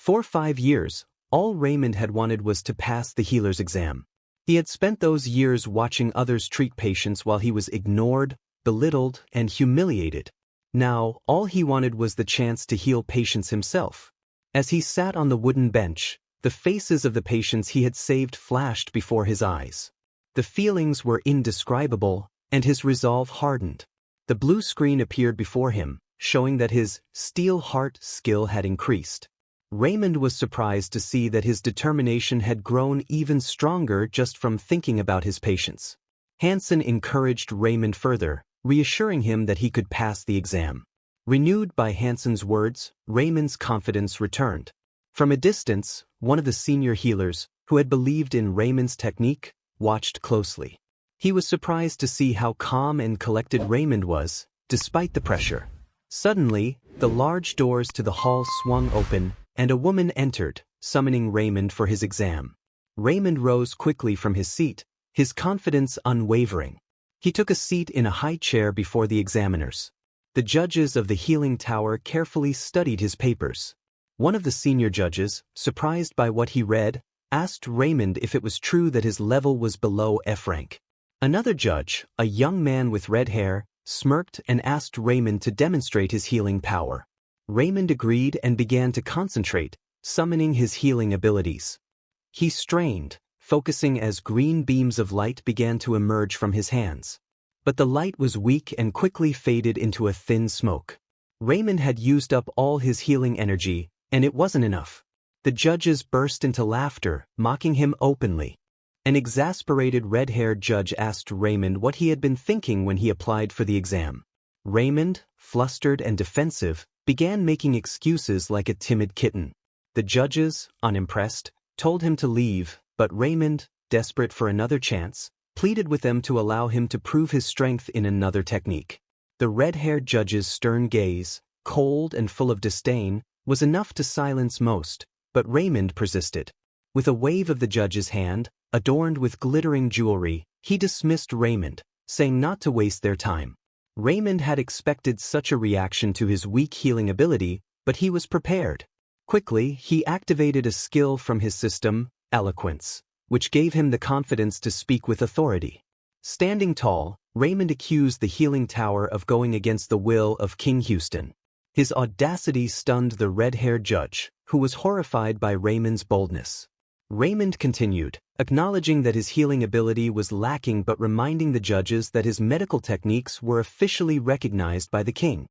For 5 years, all Raymond had wanted was to pass the healer's exam. He had spent those years watching others treat patients while he was ignored, belittled, and humiliated. Now, all he wanted was the chance to heal patients himself. As he sat on the wooden bench, the faces of the patients he had saved flashed before his eyes. The feelings were indescribable, and his resolve hardened. The blue screen appeared before him, showing that his steel heart skill had increased. Raymond was surprised to see that his determination had grown even stronger just from thinking about his patients. Hansen encouraged Raymond further, reassuring him that he could pass the exam. Renewed by Hansen's words, Raymond's confidence returned. From a distance, one of the senior healers, who had believed in Raymond's technique, watched closely. He was surprised to see how calm and collected Raymond was, despite the pressure. Suddenly, the large doors to the hall swung open, and a woman entered, summoning Raymond for his exam. Raymond rose quickly from his seat, his confidence unwavering. He took a seat in a high chair before the examiners. The judges of the healing tower carefully studied his papers. One of the senior judges, surprised by what he read, asked Raymond if it was true that his level was below F rank. Another judge, a young man with red hair, smirked and asked Raymond to demonstrate his healing power. Raymond agreed and began to concentrate, summoning his healing abilities. He strained, focusing as green beams of light began to emerge from his hands. But the light was weak and quickly faded into a thin smoke. Raymond had used up all his healing energy, and it wasn't enough. The judges burst into laughter, mocking him openly. An exasperated red-haired judge asked Raymond what he had been thinking when he applied for the exam. Raymond, flustered and defensive, began making excuses like a timid kitten. The judges, unimpressed, told him to leave, but Raymond, desperate for another chance, pleaded with them to allow him to prove his strength in another technique. The red-haired judge's stern gaze, cold and full of disdain, was enough to silence most, but Raymond persisted. With a wave of the judge's hand, adorned with glittering jewelry, he dismissed Raymond, saying not to waste their time. Raymond had expected such a reaction to his weak healing ability, but he was prepared. Quickly, he activated a skill from his system, eloquence, which gave him the confidence to speak with authority. Standing tall, Raymond accused the healing tower of going against the will of King Houston. His audacity stunned the red-haired judge, who was horrified by Raymond's boldness. Raymond continued, acknowledging that his healing ability was lacking but reminding the judges that his medical techniques were officially recognized by the king.